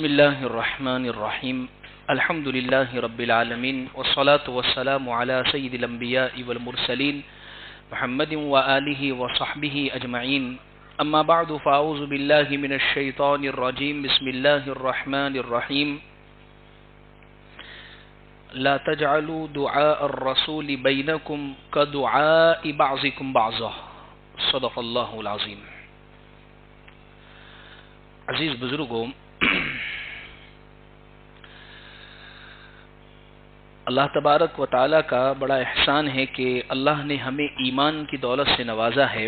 بسم الله الرحمن الرحيم الحمد لله رب العالمين والصلاة والسلام على سيد الأنبياء والمرسلين محمد وآله وصحبه أجمعين أما بعد فأعوذ بالله من الشيطان الرجيم بسم الله الرحمن الرحيم لا تجعلوا دعاء الرسول بينكم كدعاء بعضكم بعضا صدق الله العظيم. عزیز بزرگوں، اللہ تبارک و تعالی کا بڑا احسان ہے کہ اللہ نے ہمیں ایمان کی دولت سے نوازا ہے،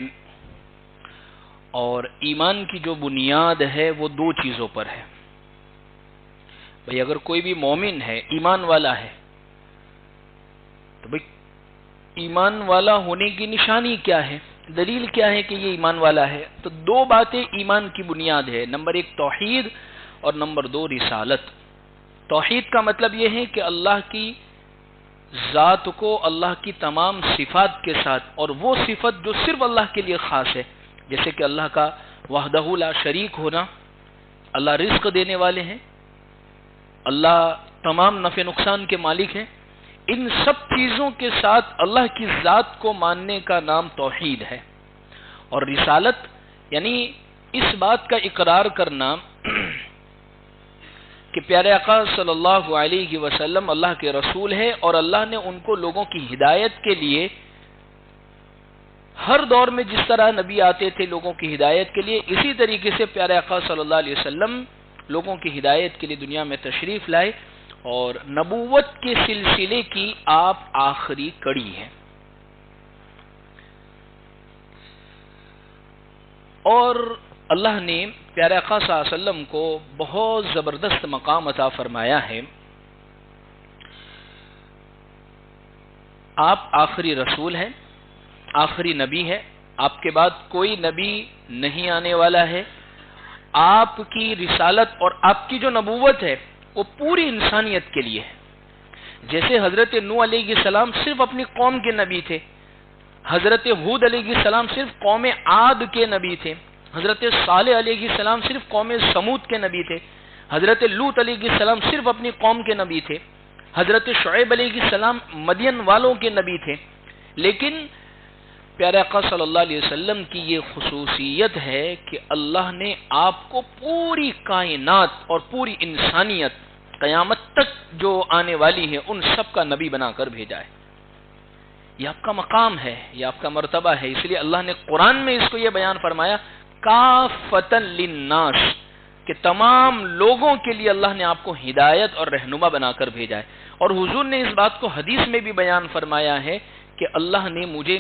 اور ایمان کی جو بنیاد ہے وہ دو چیزوں پر ہے. بھئی اگر کوئی بھی مومن ہے، ایمان والا ہے، تو بھئی ایمان والا ہونے کی نشانی کیا ہے، دلیل کیا ہے کہ یہ ایمان والا ہے؟ تو دو باتیں ایمان کی بنیاد ہے. نمبر ایک توحید اور نمبر دو رسالت. توحید کا مطلب یہ ہے کہ اللہ کی ذات کو اللہ کی تمام صفات کے ساتھ، اور وہ صفت جو صرف اللہ کے لیے خاص ہے، جیسے کہ اللہ کا وحدہ لا شریک ہونا، اللہ رزق دینے والے ہیں، اللہ تمام نفع نقصان کے مالک ہیں. ان سب چیزوں کے ساتھ اللہ کی ذات کو ماننے کا نام توحید ہے. اور رسالت یعنی اس بات کا اقرار کرنا کہ پیارے آقا صلی اللہ علیہ وسلم اللہ کے رسول ہے، اور اللہ نے ان کو لوگوں کی ہدایت کے لیے ہر دور میں جس طرح نبی آتے تھے لوگوں کی ہدایت کے لیے، اسی طریقے سے پیارے آقا صلی اللہ علیہ وسلم لوگوں کی ہدایت کے لیے دنیا میں تشریف لائے، اور نبوت کے سلسلے کی آپ آخری کڑی ہیں. اور اللہ نے پیارے آقا صلی اللہ علیہ وسلم کو بہت زبردست مقام عطا فرمایا ہے. آپ آخری رسول ہیں، آخری نبی ہے، آپ کے بعد کوئی نبی نہیں آنے والا ہے. آپ کی رسالت اور آپ کی جو نبوت ہے وہ پوری انسانیت کے لیے ہے. جیسے حضرت نوح علیہ السلام صرف اپنی قوم کے نبی تھے، حضرت ہود علیہ السلام صرف قوم عاد کے نبی تھے، حضرت صالح علیہ السلام صرف قوم سمود کے نبی تھے، حضرت لوط علیہ السلام صرف اپنی قوم کے نبی تھے، حضرت شعیب علیہ السلام مدین والوں کے نبی تھے. لیکن پیارے آقا صلی اللہ علیہ وسلم کی یہ خصوصیت ہے کہ اللہ نے آپ کو پوری کائنات اور پوری انسانیت قیامت تک جو آنے والی ہے ان سب کا نبی بنا کر بھیجا ہے. یہ آپ کا مقام ہے، یہ آپ کا مرتبہ ہے. اس لیے اللہ نے قرآن میں اس کو یہ بیان فرمایا کافۃ للناس، کہ تمام لوگوں کے لیے اللہ نے آپ کو ہدایت اور رہنما بنا کر بھیجا ہے. اور حضور نے اس بات کو حدیث میں بھی بیان فرمایا ہے کہ اللہ نے مجھے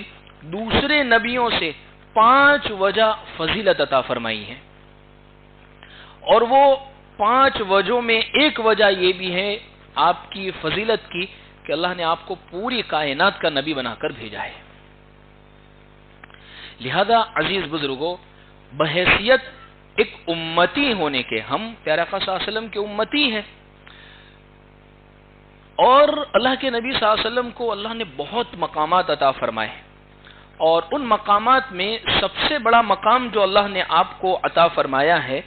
دوسرے نبیوں سے 5 وجہ فضیلت عطا فرمائی ہے، اور وہ 5 وجہوں میں ایک وجہ یہ بھی ہے آپ کی فضیلت کی کہ اللہ نے آپ کو پوری کائنات کا نبی بنا کر بھیجا ہے. لہذا عزیز بزرگوں، بحیثیت ایک امتی ہونے کے ہم پیارے آقا صلی اللہ علیہ وسلم کے امتی ہیں، اور اللہ کے نبی صلی اللہ علیہ وسلم کو اللہ نے بہت مقامات عطا فرمائے، اور ان مقامات میں سب سے بڑا مقام جو اللہ نے آپ کو عطا فرمایا ہے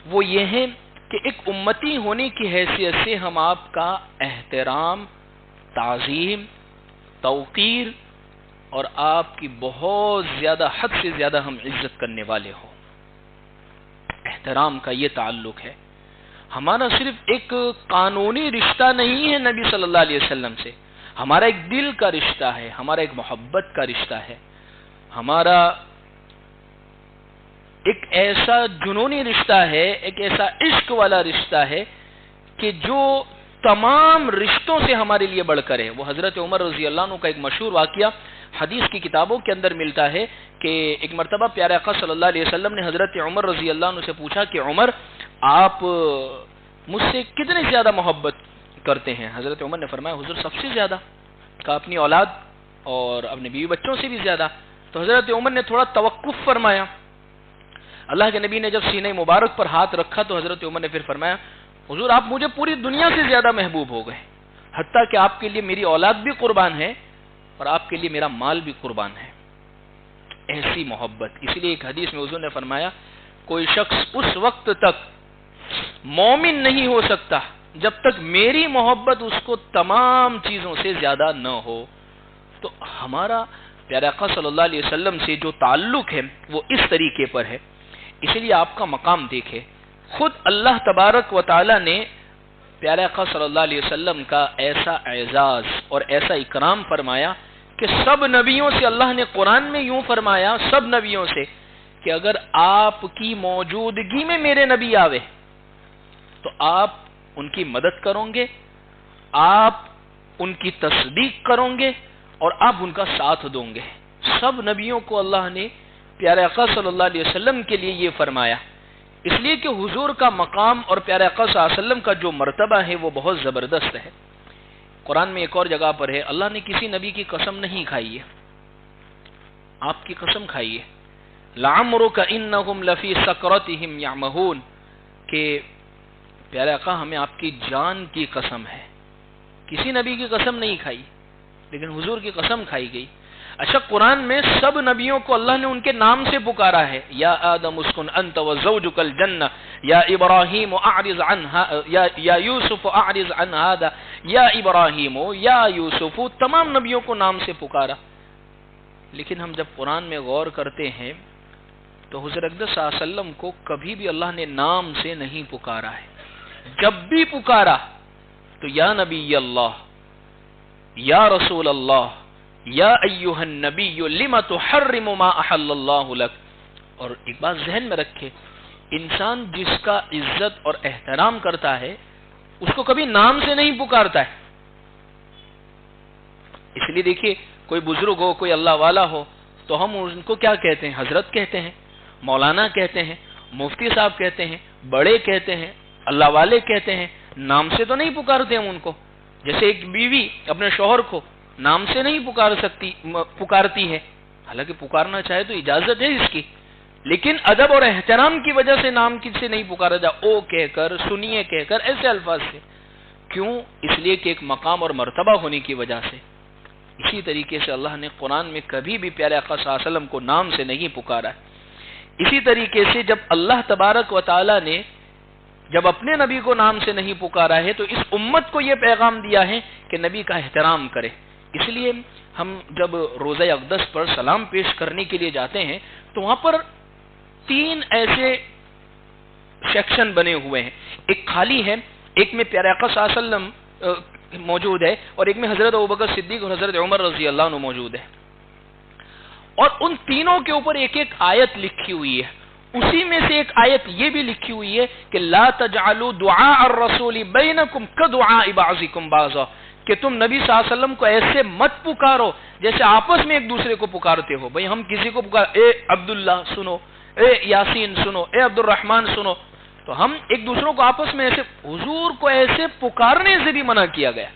وہ یہ ہے کہ ایک امتی ہونے کی حیثیت سے ہم آپ کا احترام، تعظیم، توقیر اور آپ کی بہت زیادہ، حد سے زیادہ ہم عزت کرنے والے ہوں. احترام کا یہ تعلق ہے. ہمارا صرف ایک قانونی رشتہ نہیں ہے نبی صلی اللہ علیہ وسلم سے، ہمارا ایک دل کا رشتہ ہے، ہمارا ایک محبت کا رشتہ ہے، ہمارا ایک ایسا جنونی رشتہ ہے، ایک ایسا عشق والا رشتہ ہے کہ جو تمام رشتوں سے ہمارے لیے بڑھ کر ہے. وہ حضرت عمر رضی اللہ عنہ کا ایک مشہور واقعہ حدیث کی کتابوں کے اندر ملتا ہے کہ ایک مرتبہ پیارے آقا صلی اللہ علیہ وسلم نے حضرت عمر رضی اللہ عنہ سے پوچھا کہ عمر، آپ مجھ سے کتنی زیادہ محبت کرتے ہیں؟ حضرت عمر نے فرمایا حضور سب سے زیادہ، کہا اپنی اولاد اور اپنے بیوی بچوں سے بھی زیادہ. تو حضرت عمر نے تھوڑا توقف فرمایا. اللہ کے نبی نے جب سینہ مبارک پر ہاتھ رکھا تو حضرت عمر نے پھر فرمایا حضور آپ مجھے پوری دنیا سے زیادہ محبوب ہو گئے، حتیٰ کہ آپ کے لیے میری اولاد بھی قربان ہے اور آپ کے لیے میرا مال بھی قربان ہے. ایسی محبت. اس لیے ایک حدیث میں حضور نے فرمایا کوئی شخص اس وقت تک مومن نہیں ہو سکتا جب تک میری محبت اس کو تمام چیزوں سے زیادہ نہ ہو۔ تو ہمارا پیارے آقا صلی اللہ علیہ وسلم سے جو تعلق ہے وہ اس طریقے پر ہے۔ اسی لیے آپ کا مقام دیکھے، خود اللہ تبارک و تعالی نے پیارے آقا صلی اللہ علیہ وسلم کا ایسا اعزاز اور ایسا اکرام فرمایا کہ سب نبیوں سے اللہ نے قرآن میں یوں فرمایا، سب نبیوں سے، کہ اگر آپ کی موجودگی میں میرے نبی آوے تو آپ ان کی مدد کرو گے، آپ ان کی تصدیق کرو گے اور آپ ان کا ساتھ دو گے۔ سب نبیوں کو اللہ نے پیارے آقا صلی اللہ علیہ وسلم کے لیے یہ فرمایا، اس لیے کہ حضور کا مقام اور پیارے آقا صلی اللہ علیہ وسلم کا جو مرتبہ ہے وہ بہت زبردست ہے۔ قرآن میں ایک اور جگہ پر ہے، اللہ نے کسی نبی کی قسم نہیں کھائی ہے، آپ کی قسم کھائی ہے، لعمرک انہم لفی سکرتہم یعمہون، کہ پیارے آقا ہمیں آپ کی جان کی قسم ہے۔ کسی نبی کی قسم نہیں کھائی لیکن حضور کی قسم کھائی گئی۔ اچھا، قرآن میں سب نبیوں کو اللہ نے ان کے نام سے پکارا ہے، یا آدم اسکن انت وزوجک الجنہ، یا ابراہیم اعرض عن یا یوسف اعرض عن هذا، یا ابراہیم یا یوسف، تمام نبیوں کو نام سے پکارا۔ لیکن ہم جب قرآن میں غور کرتے ہیں تو حضور اقدس صلی اللہ علیہ وسلم کو کبھی بھی اللہ نے نام سے نہیں پکارا ہے۔ جب بھی پکارا تو یا نبی اللہ، یا رسول اللہ، یا ایھا النبی لم تحرم ما احل اللہ لک۔ اور ایک بات ذہن میں رکھے، انسان جس کا عزت اور احترام کرتا ہے اس کو کبھی نام سے نہیں پکارتا ہے۔ اس لیے دیکھیے، کوئی بزرگ ہو، کوئی اللہ والا ہو تو ہم ان کو کیا کہتے ہیں؟ حضرت کہتے ہیں، مولانا کہتے ہیں، مفتی صاحب کہتے ہیں، بڑے کہتے ہیں، اللہ والے کہتے ہیں، نام سے تو نہیں پکارتے ہم ان کو۔ جیسے ایک بیوی اپنے شوہر کو نام سے نہیں پکارتی ہے، حالانکہ پکارنا چاہے تو اجازت ہے اس کی، لیکن ادب اور احترام کی وجہ سے نام سے نہیں پکارا جا، او کہہ کر، سنیے کہہ کر، ایسے الفاظ سے۔ کیوں؟ اس لیے کہ ایک مقام اور مرتبہ ہونے کی وجہ سے۔ اسی طریقے سے اللہ نے قرآن میں کبھی بھی پیارے آقا صلی اللہ علیہ وسلم کو نام سے نہیں پکارا ہے۔ اسی طریقے سے جب اللہ تبارک و تعالی نے جب اپنے نبی کو نام سے نہیں پکارا ہے تو اس امت کو یہ پیغام دیا ہے کہ نبی کا احترام کرے۔ اس لیے ہم جب روزہ اقدس پر سلام پیش کرنے کے لیے جاتے ہیں تو وہاں پر 3 ایسے سیکشن بنے ہوئے ہیں، ایک خالی ہے، ایک میں پیارے آقا صلی اللہ علیہ وسلم موجود ہے اور ایک میں حضرت ابوبکر صدیق اور حضرت عمر رضی اللہ عنہ موجود ہے، اور ان تینوں کے اوپر ایک ایک آیت لکھی ہوئی ہے۔ اسی میں سے ایک آیت یہ بھی لکھی ہوئی ہے کہ لا تجعلوا دعاء الرسول بینکم کدعاء بعضکم بعضا، کہ تم نبی صلی اللہ علیہ وسلم کو ایسے مت پکارو جیسے آپس میں ایک دوسرے کو پکارتے ہو۔ بھئی ہم کسی کو پکار، اے عبداللہ سنو، اے یاسین سنو، اے عبد الرحمن سنو، تو ہم ایک دوسروں کو آپس میں ایسے، حضور کو ایسے پکارنے سے بھی منع کیا گیا۔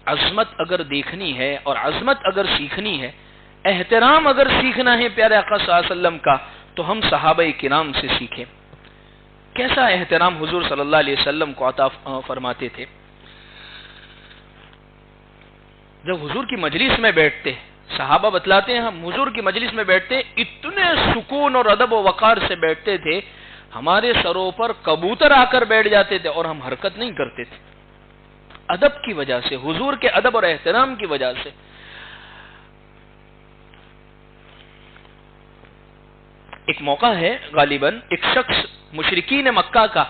عظمت اگر دیکھنی ہے اور عظمت اگر سیکھنی ہے، احترام اگر سیکھنا ہے پیارے آقا صلی اللہ علیہ وسلم کا، تو ہم صحابہ کرام سے سیکھیں۔ کیسا احترام حضور صلی اللہ علیہ وسلم کو عطا فرماتے تھے۔ جب حضور کی مجلس میں بیٹھتے، صحابہ بتلاتے ہیں ہم حضور کی مجلس میں بیٹھتے، اتنے سکون اور ادب و وقار سے بیٹھتے تھے، ہمارے سروں پر کبوتر آ کر بیٹھ جاتے تھے اور ہم حرکت نہیں کرتے تھے، ادب کی وجہ سے، حضور کے ادب اور احترام کی وجہ سے۔ ایک موقع ہے، غالباً ایک شخص مشرکین مکہ کا،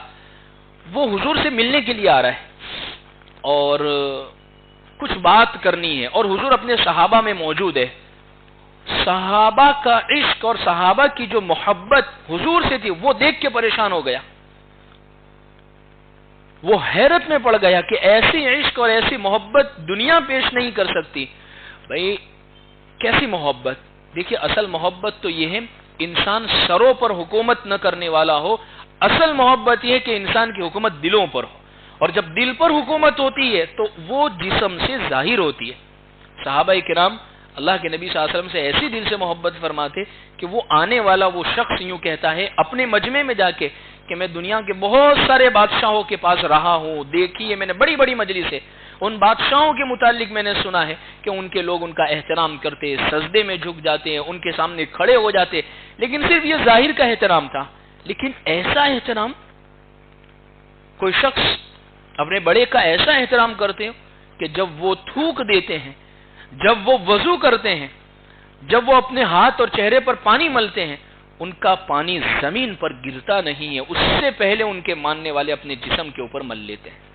وہ حضور سے ملنے کے لیے آ رہا ہے اور کچھ بات کرنی ہے، اور حضور اپنے صحابہ میں موجود ہے۔ صحابہ کا عشق اور صحابہ کی جو محبت حضور سے تھی وہ دیکھ کے پریشان ہو گیا، وہ حیرت میں پڑ گیا کہ ایسی عشق اور ایسی محبت دنیا پیش نہیں کر سکتی۔ بھئی کیسی محبت؟ دیکھیے، اصل محبت تو یہ ہے انسان سروں پر حکومت نہ کرنے والا ہو، اصل محبت یہ ہے کہ انسان کی حکومت دلوں پر ہو، اور جب دل پر حکومت ہوتی ہے تو وہ جسم سے ظاہر ہوتی ہے۔ صحابہ کرام اللہ کے نبی صلی اللہ علیہ وسلم سے ایسی دل سے محبت فرماتے کہ وہ آنے والا وہ شخص یوں کہتا ہے اپنے مجمع میں جا کے کہ میں دنیا کے بہت سارے بادشاہوں کے پاس رہا ہوں، دیکھی ہے میں نے، بڑی بڑی مجلس ہے، ان بادشاہوں کے متعلق میں نے سنا ہے کہ ان کے لوگ ان کا احترام کرتے، سجدے میں جھک جاتے ہیں، ان کے سامنے کھڑے ہو جاتے، لیکن صرف یہ ظاہر کا احترام تھا، لیکن ایسا احترام، کوئی شخص اپنے بڑے کا ایسا احترام کرتے ہو کہ جب وہ تھوک دیتے ہیں، جب وہ وضو کرتے ہیں، جب وہ اپنے ہاتھ اور چہرے پر پانی ملتے ہیں، ان کا پانی زمین پر گرتا نہیں ہے، اس سے پہلے ان کے ماننے والے اپنے جسم کے اوپر مل لیتے ہیں۔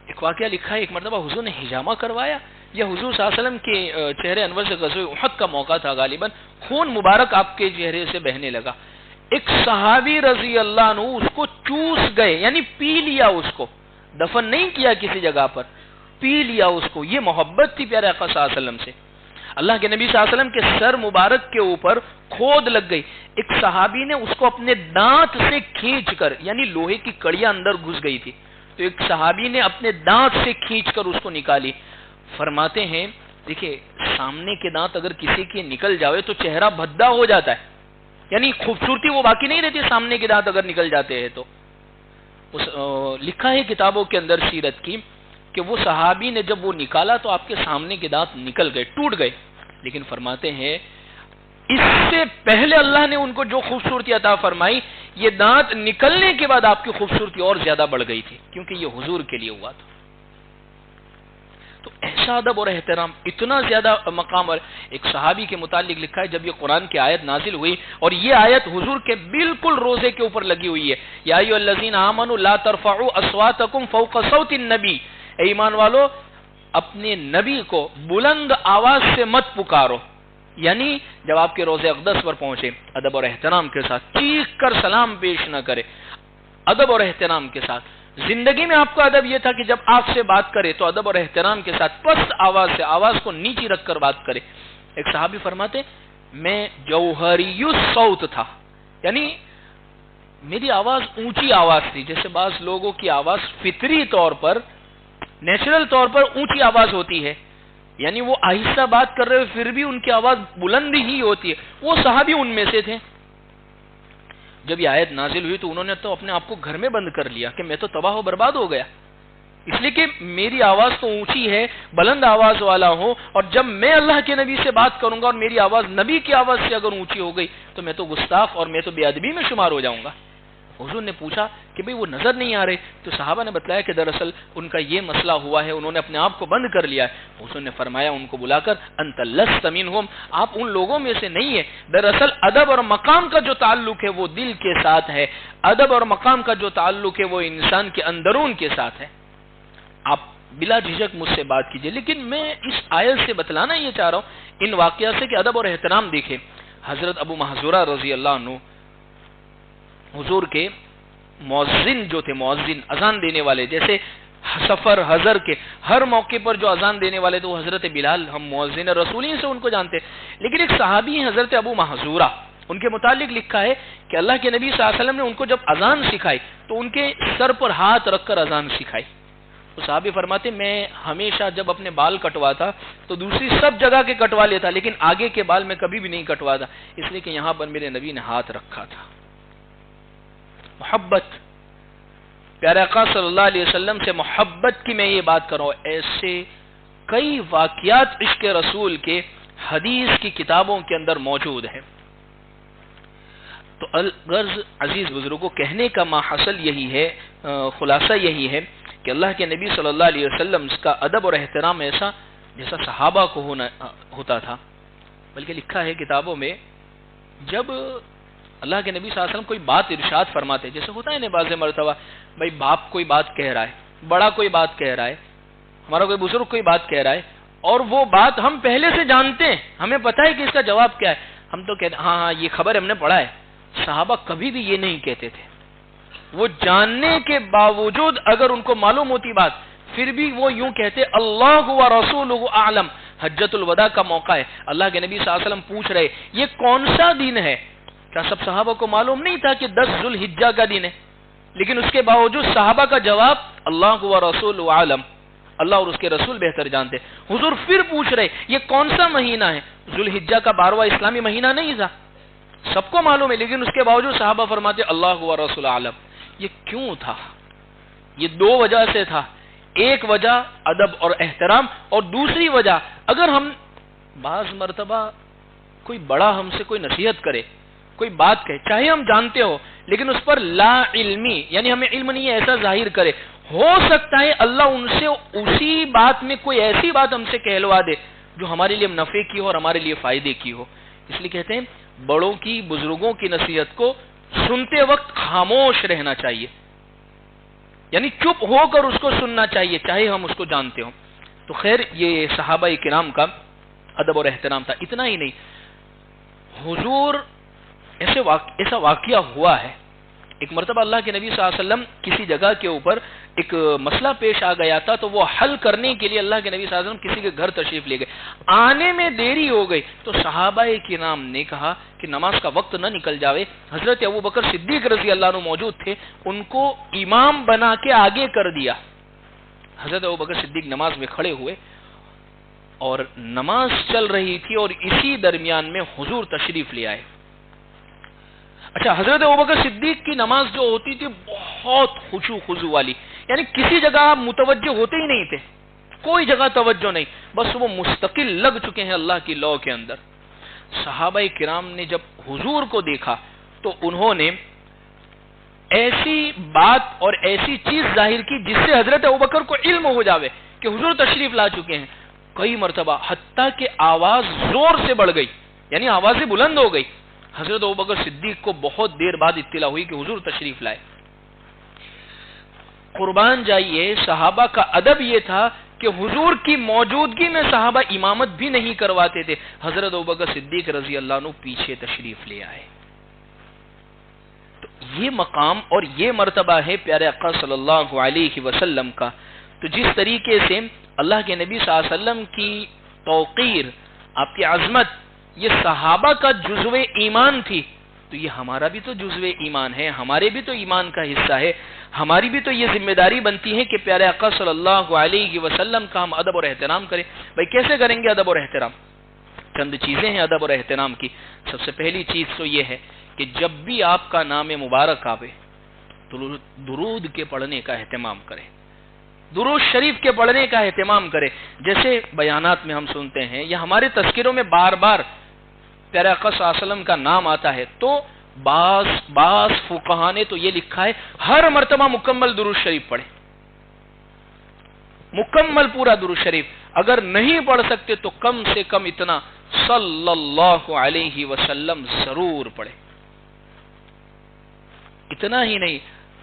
ایک واقعہ لکھا ہے، ایک مرتبہ حضور نے حجامہ کروایا، یا حضور صلی اللہ علیہ وسلم کے چہرے انور سے غزوہ احد کا موقع تھا، غالباً خون مبارک آپ کے چہرے سے بہنے لگا۔ ایک صحابی رضی اللہ عنہ اس کو چوس گئے، یعنی پی لیا، اس کو دفن نہیں کیا کسی جگہ پر، پی لیا اس کو۔ یہ محبت تھی پیارے آقا صلی اللہ علیہ وسلم سے۔ اللہ کے نبی صلی اللہ علیہ وسلم کے سر مبارک کے اوپر کھود لگ گئی، ایک صحابی نے اس کو اپنے دانت سے کھینچ کر، یعنی لوہے کی کڑیاں اندر گھس گئی تھی، تو ایک صحابی نے اپنے دانت سے کھینچ کر اس کو نکالی۔ فرماتے ہیں دیکھیں، سامنے کے دانت اگر کسی کے نکل جاوے تو چہرہ بھدا ہو جاتا ہے، یعنی خوبصورتی وہ باقی نہیں رہتی، سامنے کے دانت اگر نکل جاتے ہیں تو۔ لکھا ہے کتابوں کے اندر سیرت کی کہ وہ صحابی نے جب وہ نکالا تو آپ کے سامنے کے دانت نکل گئے، ٹوٹ گئے، لیکن فرماتے ہیں اس سے پہلے اللہ نے ان کو جو خوبصورتی عطا فرمائی، یہ دانت نکلنے کے بعد آپ کی خوبصورتی اور زیادہ بڑھ گئی تھی، کیونکہ یہ حضور کے لیے ہوا تھا۔ تو ایسا ادب اور احترام، اتنا زیادہ مقام۔ اور ایک صحابی کے متعلق لکھا ہے، جب یہ قرآن کی آیت نازل ہوئی، اور یہ آیت حضور کے بالکل روزے کے اوپر لگی ہوئی ہے، یا ایھا الذین آمنوا لا ترفعوا اصواتکم فوق صوت النبی، اے ایمان والو اپنے نبی کو بلند آواز سے مت پکارو، یعنی جب آپ کے روزے اقدس پر پہنچے ادب اور احترام کے ساتھ، چیخ کر سلام پیش نہ کرے، ادب اور احترام کے ساتھ۔ زندگی میں آپ کا ادب یہ تھا کہ جب آپ سے بات کرے تو ادب اور احترام کے ساتھ پست آواز سے، آواز کو نیچی رکھ کر بات کرے۔ ایک صحابی فرماتے میں جوہری الصوت تھا، یعنی میری آواز اونچی آواز تھی، جیسے بعض لوگوں کی آواز فطری طور پر، نیچرل طور پر اونچی آواز ہوتی ہے، یعنی وہ آہستہ بات کر رہے پھر بھی ان کی آواز بلند ہی ہوتی ہے، وہ صحابی ان میں سے تھے۔ جب یہ آیت نازل ہوئی تو انہوں نے تو اپنے آپ کو گھر میں بند کر لیا کہ میں تو تباہ و برباد ہو گیا، اس لیے کہ میری آواز تو اونچی ہے، بلند آواز والا ہوں، اور جب میں اللہ کے نبی سے بات کروں گا اور میری آواز نبی کی آواز سے اگر اونچی ہو گئی تو میں تو گستاخ اور میں تو بے ادبی میں شمار ہو جاؤں گا۔ حضور نے پوچھا کہ بھئی وہ نظر نہیں آ رہے، تو صحابہ نے بتلایا کہ دراصل ان کا یہ مسئلہ ہوا ہے، انہوں نے اپنے آپ کو بند کر لیا ہے۔ حضور نے فرمایا ان کو بلا کر انت لست منہم، آپ ان لوگوں میں سے نہیں ہیں، دراصل ادب اور مقام کا جو تعلق ہے وہ دل کے ساتھ ہے، ادب اور مقام کا جو تعلق ہے وہ انسان کے اندرون کے ساتھ ہے۔ آپ بلا جھجک مجھ سے بات کیجئے، لیکن میں اس آیت سے بتلانا یہ چاہ رہا ہوں ان واقعات سے کہ ادب اور احترام دیکھیں۔ حضرت ابو محذورہ رضی اللہ عنہ حضور کے مؤذن جو تھے، مؤذن اذان دینے والے، جیسے سفر حضر کے ہر موقع پر جو اذان دینے والے تھے وہ حضرت بلال، ہم مؤذن رسول ہی سے ان کو جانتے، لیکن ایک صحابی ہیں حضرت ابو محذورہ، ان کے متعلق لکھا ہے کہ اللہ کے نبی صلی اللہ علیہ وسلم نے ان کو جب اذان سکھائی تو ان کے سر پر ہاتھ رکھ کر اذان سکھائی۔ تو صحابی فرماتے میں ہمیشہ جب اپنے بال کٹواتا تو دوسری سب جگہ کے کٹوا لیتا، لیکن آگے کے بال میں کبھی بھی نہیں کٹواتا، اس لیے کہ یہاں پر میرے نبی نے ہاتھ رکھا تھا۔ محبت، پیارے آقا صلی اللہ علیہ وسلم سے محبت کی میں یہ بات کر رہا ہوں، ایسے کئی واقعات عشق رسول کے حدیث کی کتابوں کے اندر موجود ہیں۔ تو الغرض عزیز بزرگوں، کہنے کا ماحصل یہی ہے، خلاصہ یہی ہے کہ اللہ کے نبی صلی اللہ علیہ وسلم کا ادب اور احترام ایسا جیسا صحابہ کو ہوتا تھا، بلکہ لکھا ہے کتابوں میں جب اللہ کے نبی صلی اللہ علیہ وسلم کوئی بات ارشاد فرماتے، جیسے ہوتا ہے نا بعض مرتبہ بھائی باپ کوئی بات کہہ رہا ہے، بڑا کوئی بات کہہ رہا ہے، ہمارا کوئی بزرگ کوئی بات کہہ رہا ہے، اور وہ بات ہم پہلے سے جانتے ہیں، ہمیں پتہ ہے کہ اس کا جواب کیا ہے، ہم تو کہتے ہیں ہاں یہ خبر ہم نے پڑھا ہے۔ صحابہ کبھی بھی یہ نہیں کہتے تھے، وہ جاننے کے باوجود اگر ان کو معلوم ہوتی بات پھر بھی وہ یوں کہتے اللہ و رسولہ اعلم۔ حجۃ الوداع کا موقع ہے، اللہ کے نبی صلی اللہ علیہ وسلم پوچھ رہے یہ کون سا دن ہے؟ کیا سب صحابہ کو معلوم نہیں تھا کہ 10 ذو الحجہ کا دن ہے؟ لیکن اس کے باوجود صحابہ کا جواب اللہ و رسولہ اعلم، اللہ اور اس کے رسول بہتر جانتے۔ حضور پھر پوچھ رہے یہ کون سا مہینہ ہے؟ ذو الحجہ کا 12واں اسلامی مہینہ نہیں تھا، سب کو معلوم ہے، لیکن اس کے باوجود صحابہ فرماتے اللہ و رسول اعلم۔ یہ کیوں تھا؟ یہ 2 وجہ سے تھا، ایک وجہ ادب اور احترام، اور دوسری وجہ اگر ہم بعض مرتبہ کوئی بڑا ہم سے کوئی نصیحت کرے، کوئی بات کہے، چاہے ہم جانتے ہو لیکن اس پر لا علمی یعنی ہمیں علم نہیں ہے ایسا ظاہر کرے، ہو سکتا ہے اللہ ان سے اسی بات میں کوئی ایسی بات ہم سے کہلوا دے جو ہمارے لیے نفع کی ہو اور ہمارے لیے فائدے کی ہو۔ اس لیے کہتے ہیں بڑوں کی، بزرگوں کی نصیحت کو سنتے وقت خاموش رہنا چاہیے، یعنی چپ ہو کر اس کو سننا چاہیے چاہے ہم اس کو جانتے ہوں۔ تو خیر یہ صحابہ کرام کا ادب اور احترام تھا۔ اتنا ہی نہیں، حضور ایسا واقعہ ہوا ہے، ایک مرتبہ اللہ کے نبی صلی اللہ علیہ وسلم کسی جگہ کے اوپر ایک مسئلہ پیش آ گیا تھا، تو وہ حل کرنے کے لیے اللہ کے نبی صلی اللہ علیہ وسلم کسی کے گھر تشریف لے گئے، آنے میں دیری ہو گئی تو صحابہ کرام نے کہا کہ نماز کا وقت نہ نکل جاوے، حضرت ابوبکر صدیق رضی اللہ عنہ موجود تھے، ان کو امام بنا کے آگے کر دیا۔ حضرت ابوبکر صدیق نماز میں کھڑے ہوئے اور نماز چل رہی تھی اور اسی درمیان میں حضور تشریف لے آئے۔ اچھا، حضرت ابوبکر صدیق کی نماز جو ہوتی تھی بہت خشوع خضوع والی، یعنی کسی جگہ آپ متوجہ ہوتے ہی نہیں تھے، کوئی جگہ توجہ نہیں، بس وہ مستقل لگ چکے ہیں اللہ کی لو کے اندر۔ صحابہ کرام نے جب حضور کو دیکھا تو انہوں نے ایسی بات اور ایسی چیز ظاہر کی جس سے حضرت ابوبکر کو علم ہو جاوے کہ حضور تشریف لا چکے ہیں۔ کئی مرتبہ حتیٰ کہ آواز زور سے بڑھ گئی، یعنی آوازیں بلند ہو گئی۔ حضرت ابوبکر صدیق کو بہت دیر بعد اطلاع ہوئی کہ حضور تشریف لائے۔ قربان جائیے، صحابہ کا ادب یہ تھا کہ حضور کی موجودگی میں صحابہ امامت بھی نہیں کرواتے تھے، حضرت ابوبکر صدیق رضی اللہ عنہ پیچھے تشریف لے آئے۔ تو یہ مقام اور یہ مرتبہ ہے پیارے آقا صلی اللہ علیہ وسلم کا۔ تو جس طریقے سے اللہ کے نبی صلی اللہ علیہ وسلم کی توقیر، آپ کی عظمت یہ صحابہ کا جزو ایمان تھی، تو یہ ہمارا بھی تو جزو ایمان ہے، ہمارے بھی تو ایمان کا حصہ ہے، ہماری بھی تو یہ ذمہ داری بنتی ہے کہ پیارے آقا صلی اللہ علیہ وسلم کا ہم ادب اور احترام کریں۔ بھائی کیسے کریں گے ادب اور احترام؟ چند چیزیں ہیں ادب اور احترام کی۔ سب سے پہلی چیز تو یہ ہے کہ جب بھی آپ کا نام مبارک آوے تو درود کے پڑھنے کا اہتمام کریں، درود شریف کے پڑھنے کا اہتمام کرے۔ جیسے بیانات میں ہم سنتے ہیں یا ہمارے تذکروں میں بار بار پیارے آقا صلی اللہ علیہ وسلم کا نام آتا ہے، تو بعض فقہا نے تو یہ لکھا ہے ہر مرتبہ مکمل درود شریف پڑھیں، مکمل پورا درود شریف۔ اگر نہیں پڑھ سکتے تو کم سے کم اتنا صلی اللہ علیہ وسلم ضرور پڑھیں۔ اتنا ہی نہیں،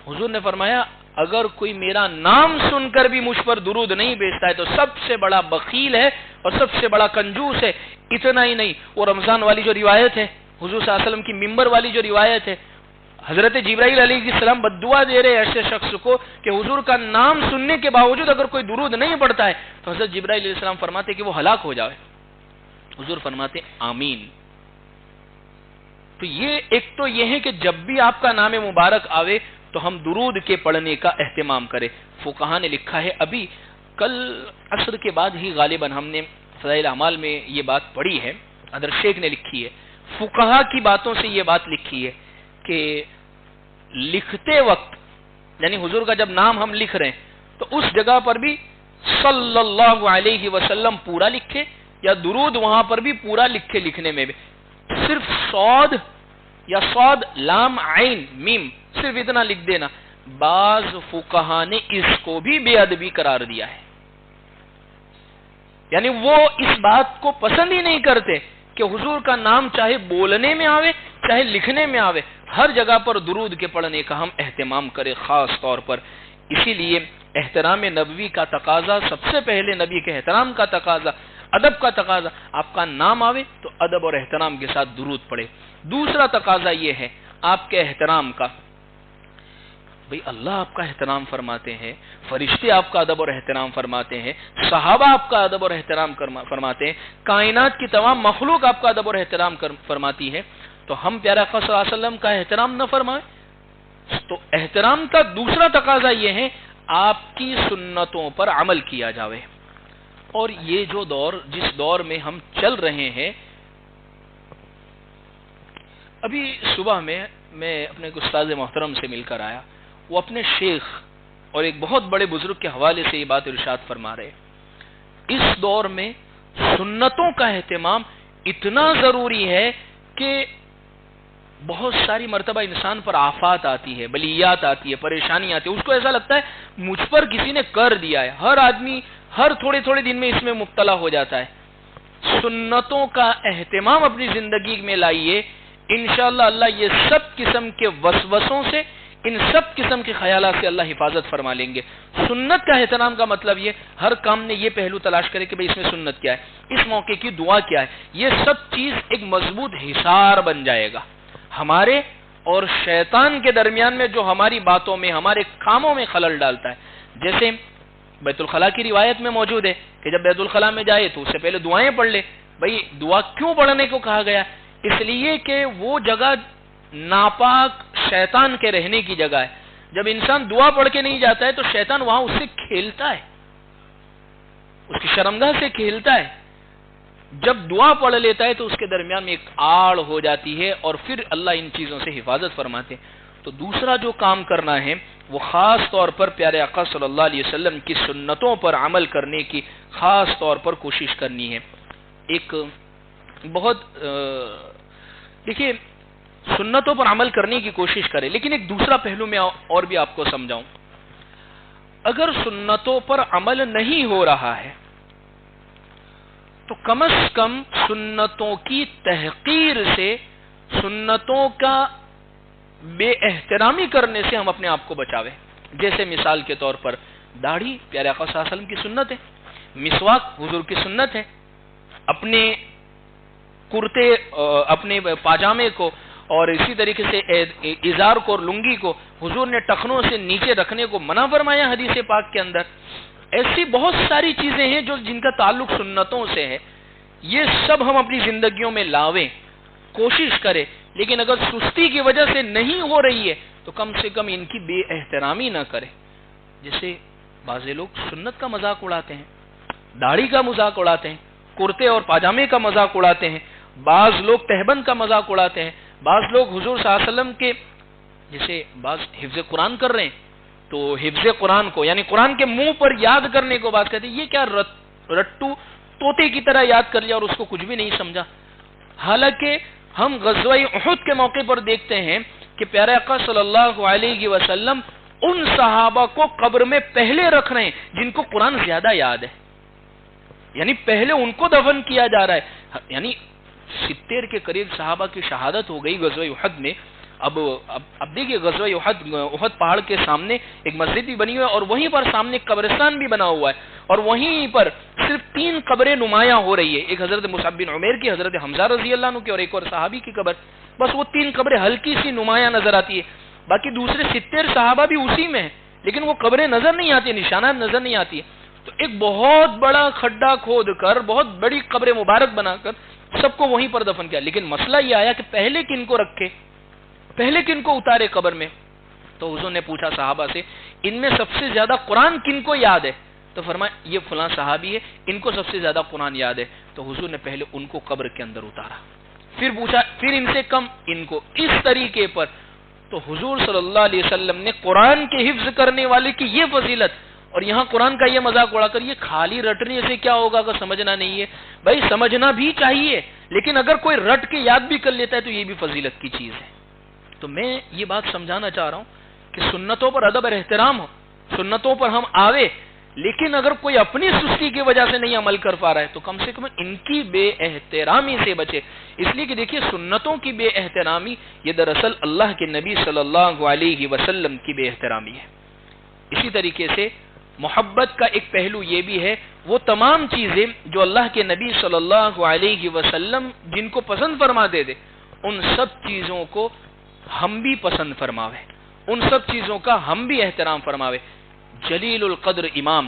حضور نے فرمایا اگر کوئی میرا نام سن کر بھی مجھ پر درود نہیں بھیجتا ہے تو سب سے بڑا بخیل ہے اور سب سے بڑا کنجوس ہے۔ اتنا ہی نہیں، وہ رمضان والی جو روایت ہے، حضور صلی اللہ علیہ وسلم کی ممبر والی جو روایت ہے، حضرت جبرائیل علیہ السلام بددعا دے رہے ایسے شخص کو کہ حضور کا نام سننے کے باوجود اگر کوئی درود نہیں پڑھتا ہے تو حضرت جبرائیل علیہ السلام فرماتے کہ وہ ہلاک ہو جائے، حضور فرماتے آمین۔ تو یہ ایک تو یہ ہے کہ جب بھی آپ کا نام مبارک آوے تو ہم درود کے پڑھنے کا اہتمام کریں۔ فقہا نے لکھا ہے، ابھی کل عصر کے بعد ہی غالباً ہم نے فضائل اعمال میں یہ بات پڑھی ہے، ادر شیخ نے لکھی ہے، فقہا کی باتوں سے یہ بات لکھی ہے کہ لکھتے وقت یعنی حضور کا جب نام ہم لکھ رہے ہیں تو اس جگہ پر بھی صلی اللہ علیہ وسلم پورا لکھے یا درود وہاں پر بھی پورا لکھے، لکھنے میں بھی صرف صاد یا صاد لام عین میم صرف اتنا لکھ دینا۔ بعض فقہا نے اس کو بھی بے ادبی قرار دیا ہے، یعنی وہ اس بات کو پسند ہی نہیں کرتے کہ حضور کا نام چاہے بولنے میں آوے چاہے لکھنے میں آوے، ہر جگہ پر درود کے پڑھنے کا ہم اہتمام کریں خاص طور پر۔ اسی لیے احترام نبوی کا تقاضا، سب سے پہلے نبی کے احترام کا تقاضا، ادب کا تقاضا، آپ کا نام آوے تو ادب اور احترام کے ساتھ درود پڑھے۔ دوسرا تقاضا یہ ہے آپ کے احترام کا، بھئی اللہ آپ کا احترام فرماتے ہیں، فرشتے آپ کا ادب اور احترام فرماتے ہیں، صحابہ آپ کا ادب اور احترام فرماتے ہیں، کائنات کی تمام مخلوق آپ کا ادب اور احترام فرماتی ہے، تو ہم پیارے آقا صلی اللہ علیہ وسلم کا احترام نہ فرمائیں؟ تو احترام کا دوسرا تقاضا یہ ہے آپ کی سنتوں پر عمل کیا جاوے۔ اور یہ جو جس دور میں ہم چل رہے ہیں، ابھی صبح میں اپنے استاد محترم سے مل کر آیا، وہ اپنے شیخ اور ایک بہت بڑے بزرگ کے حوالے سے یہ بات ارشاد فرما رہے، اس دور میں سنتوں کا اہتمام اتنا ضروری ہے کہ بہت ساری مرتبہ انسان پر آفات آتی ہے، بلیات آتی ہے، پریشانی آتی ہے، اس کو ایسا لگتا ہے مجھ پر کسی نے کر دیا ہے. ہر آدمی ہر تھوڑے تھوڑے دن میں اس میں مبتلا ہو جاتا ہے. سنتوں کا اہتمام اپنی زندگی میں لائیے، انشاءاللہ اللہ یہ سب قسم کے وسوسوں سے، ان سب قسم کے خیالات سے اللہ حفاظت فرما لیں گے. سنت کا احترام کا مطلب یہ ہر کام میں یہ پہلو تلاش کرے کہ بھئی اس میں سنت کیا ہے، اس موقع کی دعا کیا ہے. یہ سب چیز ایک مضبوط حصار بن جائے گا ہمارے اور شیطان کے درمیان میں، جو ہماری باتوں میں، ہمارے کاموں میں خلل ڈالتا ہے. جیسے بیت الخلاء کی روایت میں موجود ہے کہ جب بیت الخلاء میں جائے تو اس سے پہلے دعائیں پڑھ لے. بھئی دعا کیوں پڑھنے کو کہا گیا؟ اس لیے کہ وہ جگہ ناپاک شیطان کے رہنے کی جگہ ہے. جب انسان دعا پڑھ کے نہیں جاتا ہے تو شیطان وہاں اس سے کھیلتا ہے، اس کی شرمگاہ سے کھیلتا ہے. جب دعا پڑھ لیتا ہے تو اس کے درمیان میں ایک آڑ ہو جاتی ہے اور پھر اللہ ان چیزوں سے حفاظت فرماتے ہیں. تو دوسرا جو کام کرنا ہے وہ خاص طور پر پیارے آقا صلی اللہ علیہ وسلم کی سنتوں پر عمل کرنے کی خاص طور پر کوشش کرنی ہے. ایک بہت دیکھیے سنتوں پر عمل کرنے کی کوشش کرے، لیکن ایک دوسرا پہلو میں اور بھی آپ کو سمجھاؤں. اگر سنتوں پر عمل نہیں ہو رہا ہے تو کم از کم سنتوں کی تحقیر سے، سنتوں کا بے احترامی کرنے سے ہم اپنے آپ کو بچاویں. جیسے مثال کے طور پر داڑھی پیارے آقا صلی اللہ علیہ وسلم کی سنت ہے، مسواک حضور کی سنت ہے، اپنے کرتے اپنے پاجامے کو اور اسی طریقے سے ازار کو اور لنگی کو حضور نے ٹخنوں سے نیچے رکھنے کو منع فرمایا حدیث پاک کے اندر. ایسی بہت ساری چیزیں ہیں جو جن کا تعلق سنتوں سے ہے. یہ سب ہم اپنی زندگیوں میں لاویں، کوشش کریں. لیکن اگر سستی کی وجہ سے نہیں ہو رہی ہے تو کم سے کم ان کی بے احترامی نہ کریں. جیسے بعض لوگ سنت کا مذاق اڑاتے ہیں، داڑھی کا مذاق اڑاتے ہیں، کرتے اور پاجامے کا مذاق اڑاتے ہیں، بعض لوگ تہبند کا مذاق اڑاتے ہیں، بعض لوگ حضور صلی اللہ علیہ وسلم کے جیسے بعض حفظ قرآن کر رہے ہیں تو حفظ قرآن کو یعنی قرآن کے منہ پر یاد کرنے کو بات کہتے ہیں. یہ کیا رٹو طوطے کی طرح یاد کر لیا اور اس کو کچھ بھی نہیں سمجھا. حالانکہ ہم غزوہ احد کے موقع پر دیکھتے ہیں کہ پیارے آقا صلی اللہ علیہ وسلم ان صحابہ کو قبر میں پہلے رکھ رہے ہیں جن کو قرآن زیادہ یاد ہے، یعنی پہلے ان کو دفن کیا جا رہا ہے. یعنی 70 کے قریب صحابہ کی شہادت ہو گئی غزوہ احد میں. اب دیکھیے غزوہ احد پہاڑ کے سامنے ایک مسجد بھی بنی ہوئی ہے اور وہیں پر سامنے ایک قبرستان بھی بنا ہوا ہے اور وہیں پر صرف 3 قبریں نمایاں ہو رہی ہے. ایک حضرت مصعب بن عمیر کی، حضرت حمزہ رضی اللہ عنہ کی اور ایک اور صحابی کی قبر. بس وہ 3 قبریں ہلکی سی نمایاں نظر آتی ہے. باقی دوسرے 70 صحابہ بھی اسی میں ہیں لیکن وہ قبریں نظر نہیں آتی، نشانات نظر نہیں آتی. تو ایک بہت بڑا کھڈا کھود کر بہت بڑی قبر مبارک بنا کر سب کو وہیں پر دفن کیا. لیکن مسئلہ یہ آیا کہ پہلے کن کو رکھے، پہلے کن کو اتارے قبر میں. تو حضور نے پوچھا صحابہ سے ان میں سب سے زیادہ قرآن کن کو یاد ہے؟ تو فرمایا یہ فلاں صحابی ہے، ان کو سب سے زیادہ قرآن یاد ہے. تو حضور نے پہلے ان کو قبر کے اندر اتارا، پھر پوچھا پھر ان سے کم ان کو، اس طریقے پر. تو حضور صلی اللہ علیہ وسلم نے قرآن کے حفظ کرنے والے کی یہ فضیلت اور یہاں قرآن کا یہ مذاق اڑا کر یہ خالی رٹنے سے کیا ہوگا اگر سمجھنا نہیں ہے. بھائی سمجھنا بھی چاہیے لیکن اگر کوئی رٹ کے یاد بھی کر لیتا ہے تو یہ بھی فضیلت کی چیز ہے. تو میں یہ بات سمجھانا چاہ رہا ہوں کہ سنتوں پر ادب اور احترام ہو، سنتوں پر ہم آوے، لیکن اگر کوئی اپنی سستی کی وجہ سے نہیں عمل کر پا رہا ہے تو کم سے کم ان کی بے احترامی سے بچے. اس لیے کہ دیکھیے سنتوں کی بے احترامی یہ دراصل اللہ کے نبی صلی اللہ علیہ وسلم کی بے احترامی ہے. اسی طریقے سے محبت کا ایک پہلو یہ بھی ہے، وہ تمام چیزیں جو اللہ کے نبی صلی اللہ علیہ وسلم جن کو پسند فرماتے تھے ان سب چیزوں کو ہم بھی پسند فرماوے، ان سب چیزوں کا ہم بھی احترام فرماوے. جلیل القدر امام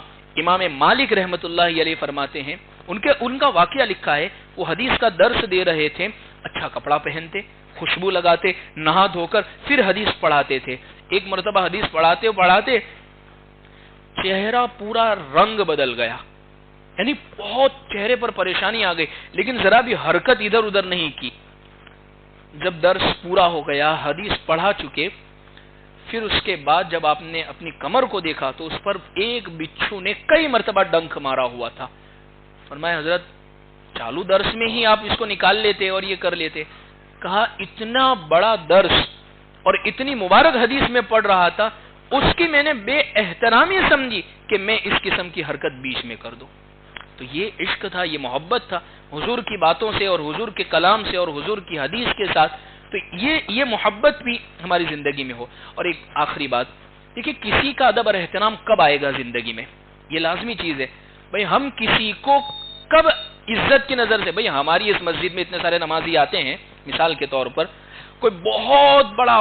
مالک رحمت اللہ علیہ فرماتے ہیں، ان کا واقعہ لکھا ہے، وہ حدیث کا درس دے رہے تھے، اچھا کپڑا پہنتے، خوشبو لگاتے، نہا دھو کر پھر حدیث پڑھاتے تھے. ایک مرتبہ حدیث پڑھاتے چہرہ پورا رنگ بدل گیا، یعنی بہت چہرے پر پریشانی آ گئی لیکن ذرا بھی حرکت ادھر ادھر نہیں کی. جب درس پورا ہو گیا، حدیث پڑھا چکے، پھر اس کے بعد جب آپ نے اپنی کمر کو دیکھا تو اس پر ایک بچھو نے کئی مرتبہ ڈنک مارا ہوا تھا. فرمایا حضرت چالو درس میں ہی آپ اس کو نکال لیتے اور یہ کر لیتے. کہا اتنا بڑا درس اور اتنی مبارک حدیث میں پڑھ رہا تھا، اس کی میں نے بے احترامی سمجھی کہ میں اس قسم کی حرکت بیچ میں کر دوں۔ تو یہ عشق تھا، یہ محبت تھا حضور کی باتوں سے اور حضور کے کلام سے اور حضور کی حدیث کے ساتھ۔ تو یہ محبت بھی ہماری زندگی میں ہو۔ اور ایک آخری بات، دیکھیے کسی کا ادب اور احترام کب آئے گا زندگی میں، یہ لازمی چیز ہے۔ بھئی ہم کسی کو کب عزت کی نظر سے، بھئی ہماری اس مسجد میں اتنے سارے نمازی آتے ہیں، مثال کے طور پر کوئی بہت بڑا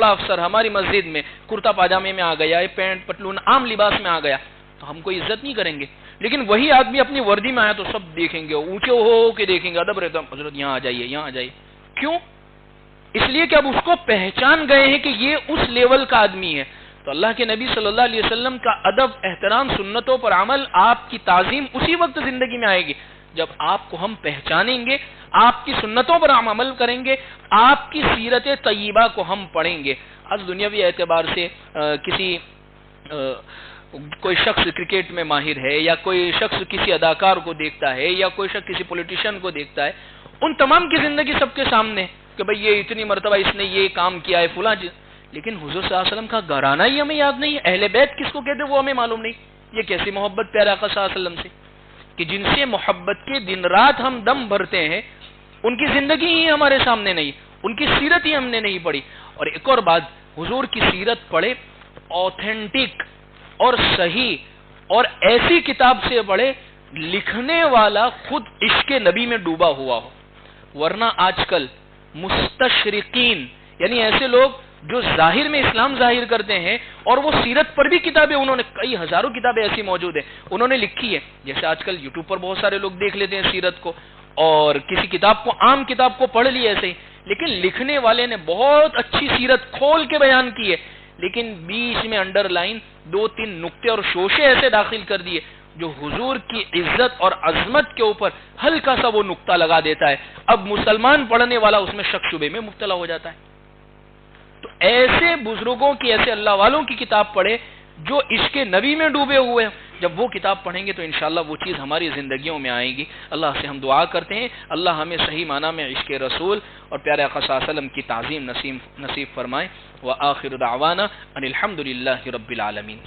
افسر ہماری مسجد میں کرتا پاجامے میں آ گیا، پینٹ پتلون عام لباس میں آ گیا، تو ہم کوئی عزت نہیں کریں گے۔ لیکن وہی آدمی اپنی وردی میں آیا تو سب دیکھیں گے، اونچے ہو کے دیکھیں گے، ادب رہتا، حضرت یہاں آ جائیے۔ کیوں؟ اس لیے کہ اب اس کو پہچان گئے ہیں کہ یہ اس لیول کا آدمی ہے۔ تو اللہ کے نبی صلی اللہ علیہ وسلم کا ادب، احترام، سنتوں پر عمل، آپ کی تعظیم اسی وقت زندگی میں آئے گی جب آپ کو ہم پہچانیں گے، آپ کی سنتوں پر ہم عمل کریں گے، آپ کی سیرت طیبہ کو ہم پڑھیں گے۔ آج دنیاوی اعتبار سے کوئی شخص کرکٹ میں ماہر ہے، یا کوئی شخص کسی اداکار کو دیکھتا ہے، یا کوئی شخص کسی پولیٹیشین کو دیکھتا ہے، ان تمام کی زندگی سب کے سامنے کہ بھئی یہ اتنی مرتبہ اس نے یہ کام کیا ہے فلاں چیز، لیکن حضور صلی اللہ علیہ وسلم کا گھرانہ ہی ہمیں یاد نہیں ہے، اہل بیت کس کو کہتے وہ ہمیں معلوم نہیں۔ یہ کیسی محبت پیارے آقا صلی اللہ علیہ وسلم سے کہ جن سے محبت کے دن رات ہم دم بھرتے ہیں، ان کی زندگی ہی ہمارے سامنے نہیں، ان کی سیرت ہی ہم نے نہیں پڑھی۔ اور ایک اور بات، حضور کی سیرت پڑھے، آتھینٹک اور صحیح اور ایسی کتاب سے پڑھے لکھنے والا خود عشق نبی میں ڈوبا ہوا ہو، ورنہ آج کل مستشرقین یعنی ایسے لوگ جو ظاہر میں اسلام ظاہر کرتے ہیں اور وہ سیرت پر بھی کتابیں، انہوں نے کئی ہزاروں کتابیں ایسی موجود ہیں انہوں نے لکھی ہے، جیسے آج کل یوٹیوب پر بہت سارے لوگ دیکھ لیتے ہیں سیرت کو اور کسی کتاب کو، عام کتاب کو پڑھ لی ایسے ہی، لیکن لکھنے والے نے بہت اچھی سیرت کھول کے بیان کی ہے، لیکن بیچ میں انڈر لائن 2-3 نقطے اور شوشے ایسے داخل کر دیے جو حضور کی عزت اور عظمت کے اوپر ہلکا سا وہ نقطہ لگا دیتا ہے۔ اب مسلمان پڑھنے والا اس میں شک شبے میں مبتلا ہو جاتا ہے۔ تو ایسے بزرگوں کی، ایسے اللہ والوں کی کتاب پڑھے جو عشق نبی میں ڈوبے ہوئے ہیں، جب وہ کتاب پڑھیں گے تو انشاءاللہ وہ چیز ہماری زندگیوں میں آئے گی۔ اللہ سے ہم دعا کرتے ہیں اللہ ہمیں صحیح معنی میں عشق رسول اور پیارے آقا صلی اللہ علیہ وسلم کی تعظیم نصیب فرمائے۔ وآخر دعوانا ان الحمد للہ رب العالمین۔